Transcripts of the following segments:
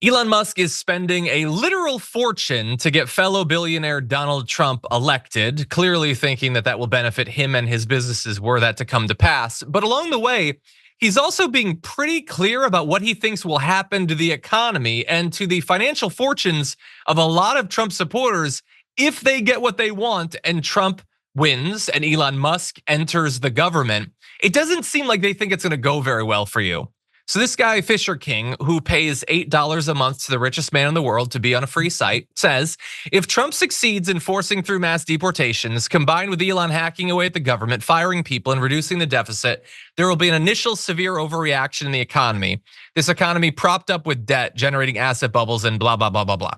Elon Musk is spending a literal fortune to get fellow billionaire Donald Trump elected, clearly thinking that that will benefit him and his businesses were that to come to pass. But along the way, he's also being pretty clear about what he thinks will happen to the economy and to the financial fortunes of a lot of Trump supporters if they get what they want and Trump wins and Elon Musk enters the government. It doesn't seem like they think it's going to go very well for you. So this guy, Fisher King, who pays $8 a month to the richest man in the world to be on a free site, says, if Trump succeeds in forcing through mass deportations, combined with Elon hacking away at the government, firing people and reducing the deficit, there will be an initial severe overreaction in the economy. This economy propped up with debt, generating asset bubbles and blah, blah, blah, blah, blah.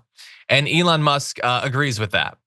And Elon Musk agrees with that.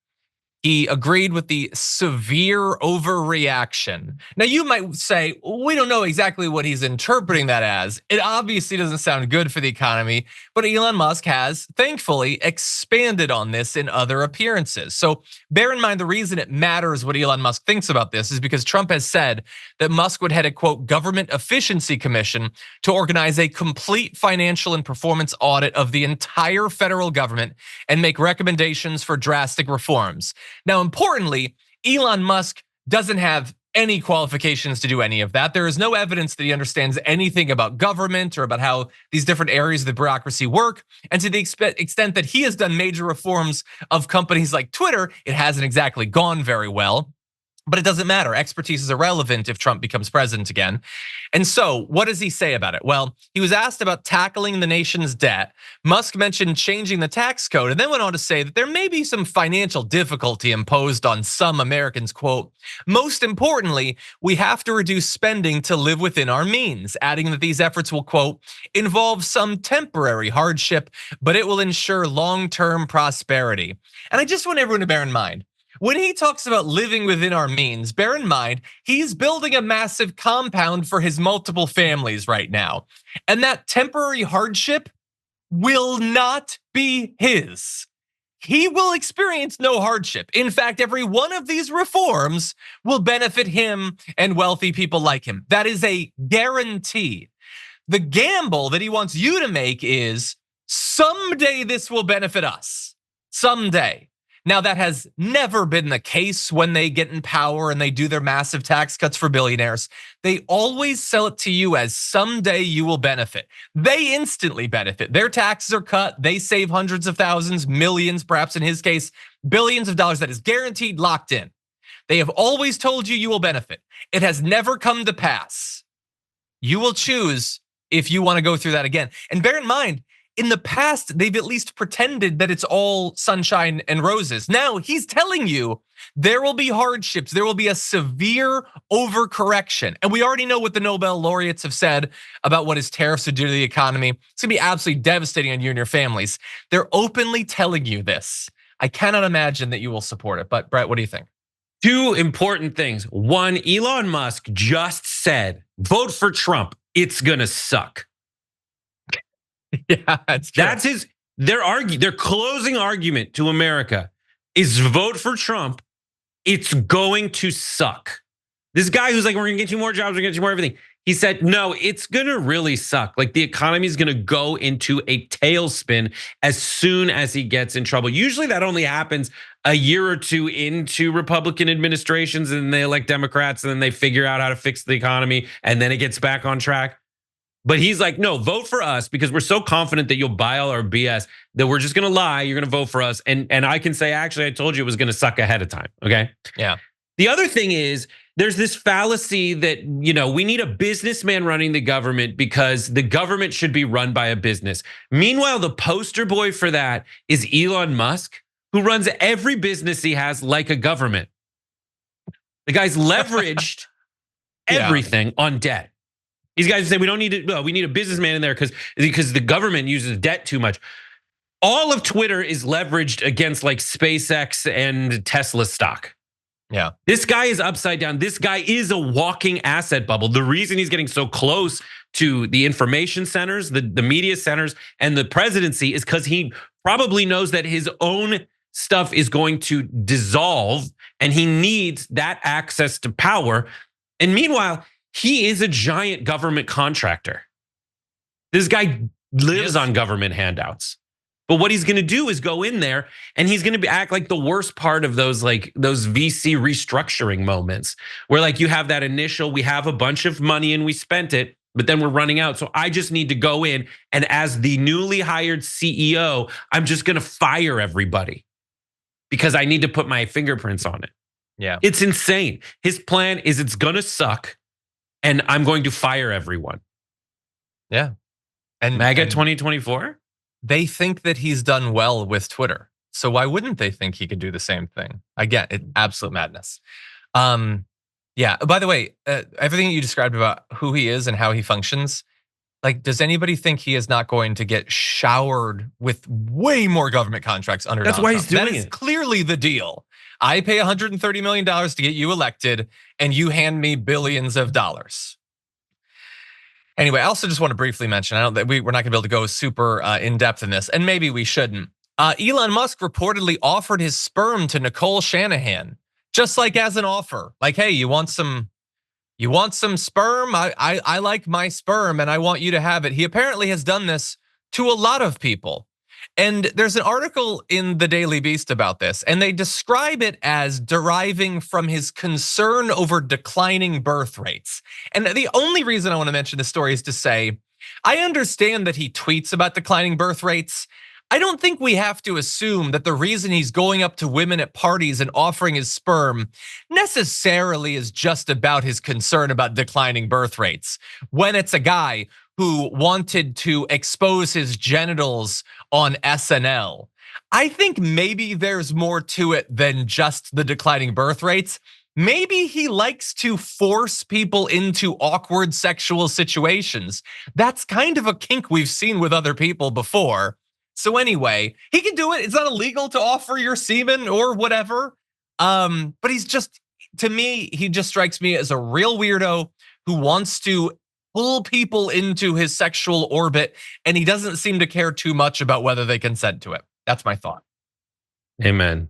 He agreed with the severe overreaction. Now you might say, we don't know exactly what he's interpreting that as. It obviously doesn't sound good for the economy, but Elon Musk has thankfully expanded on this in other appearances. So bear in mind the reason it matters what Elon Musk thinks about this is because Trump has said that Musk would head a quote government efficiency commission to organize a complete financial and performance audit of the entire federal government and make recommendations for drastic reforms. Now, importantly, Elon Musk doesn't have any qualifications to do any of that. There is no evidence that he understands anything about government or about how these different areas of the bureaucracy work. And to the extent that he has done major reforms of companies like Twitter, it hasn't exactly gone very well. But it doesn't matter. Expertise is irrelevant if Trump becomes president again. And so what does he say about it? Well, he was asked about tackling the nation's debt. Musk mentioned changing the tax code and then went on to say that there may be some financial difficulty imposed on some Americans, quote, most importantly, we have to reduce spending to live within our means, adding that these efforts will, quote, involve some temporary hardship, but it will ensure long-term prosperity. And I just want everyone to bear in mind, when he talks about living within our means, bear in mind, he's building a massive compound for his multiple families right now. And that temporary hardship will not be his. He will experience no hardship. In fact, every one of these reforms will benefit him and wealthy people like him. That is a guarantee. The gamble that he wants you to make is someday this will benefit us. Someday. Now, that has never been the case when they get in power and they do their massive tax cuts for billionaires. They always sell it to you as someday you will benefit. They instantly benefit. Their taxes are cut. They save hundreds of thousands, millions, perhaps in his case, billions of dollars. That is guaranteed, locked in. They have always told you you will benefit. It has never come to pass. You will choose if you want to go through that again. And bear in mind, in the past, they've at least pretended that it's all sunshine and roses. Now he's telling you there will be hardships. There will be a severe overcorrection. And we already know what the Nobel laureates have said about what his tariffs would do to the economy. It's gonna be absolutely devastating on you and your families. They're openly telling you this. I cannot imagine that you will support it. But Brett, what do you think? Two important things. One, Elon Musk just said, vote for Trump. It's gonna suck. Yeah, that's true. That's their closing argument to America is vote for Trump. It's going to suck. This guy who's like, we're gonna get you more jobs, we're gonna get you more everything. He said, no, it's gonna really suck. Like the economy is gonna go into a tailspin as soon as he gets in trouble. Usually that only happens a year or two into Republican administrations and they elect Democrats and then they figure out how to fix the economy and then it gets back on track. But he's like, no, vote for us because we're so confident that you'll buy all our BS that we're just gonna lie, you're gonna vote for us. And I can say, actually, I told you it was gonna suck ahead of time, okay? Yeah. The other thing is, there's this fallacy that, we need a businessman running the government because the government should be run by a business. Meanwhile, the poster boy for that is Elon Musk, who runs every business he has like a government. The guy's leveraged everything on debt. These guys say we don't need it. No, we need a businessman in there because the government uses debt too much. All of Twitter is leveraged against like SpaceX and Tesla stock. Yeah. This guy is upside down. This guy is a walking asset bubble. The reason he's getting so close to the information centers, the media centers, and the presidency is because he probably knows that his own stuff is going to dissolve and he needs that access to power. And meanwhile, he is a giant government contractor. This guy lives on government handouts. But what he's going to do is go in there and he's going to act like the worst part of those VC restructuring moments where like you have that initial, we have a bunch of money and we spent it, but then we're running out. So I just need to go in and as the newly hired CEO, I'm just going to fire everybody because I need to put my fingerprints on it. Yeah. It's insane. His plan is it's going to suck and I'm going to fire everyone. Yeah. And MAGA 2024? They think that he's done well with Twitter. So why wouldn't they think he could do the same thing? Again, it's absolute madness. Yeah, by the way, everything you described about who he is and how he functions, like, does anybody think he is not going to get showered with way more government contracts under That's Donald why Trump? he's doing That is it. Clearly the deal. I pay $130 million to get you elected and you hand me billions of dollars. Anyway, I also just want to briefly mention, I know that we're not going to be able to go super in depth in this, and maybe we shouldn't. Elon Musk reportedly offered his sperm to Nicole Shanahan, just like as an offer. Like, hey, you want some sperm? I like my sperm and I want you to have it. He apparently has done this to a lot of people. And there's an article in the Daily Beast about this, and they describe it as deriving from his concern over declining birth rates. And the only reason I want to mention this story is to say, I understand that he tweets about declining birth rates. I don't think we have to assume that the reason he's going up to women at parties and offering his sperm necessarily is just about his concern about declining birth rates. When it's a guy who wanted to expose his genitals on SNL. I think maybe there's more to it than just the declining birth rates. Maybe he likes to force people into awkward sexual situations. That's kind of a kink we've seen with other people before. So anyway, he can do it. It's not illegal to offer your semen or whatever. But he's just, to me, he just strikes me as a real weirdo who wants to pull people into his sexual orbit, and he doesn't seem to care too much about whether they consent to it. That's my thought. Amen.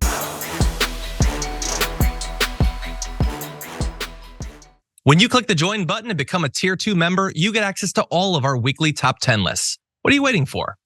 When you click the join button and become a tier 2 member, you get access to all of our weekly top 10 lists. What are you waiting for?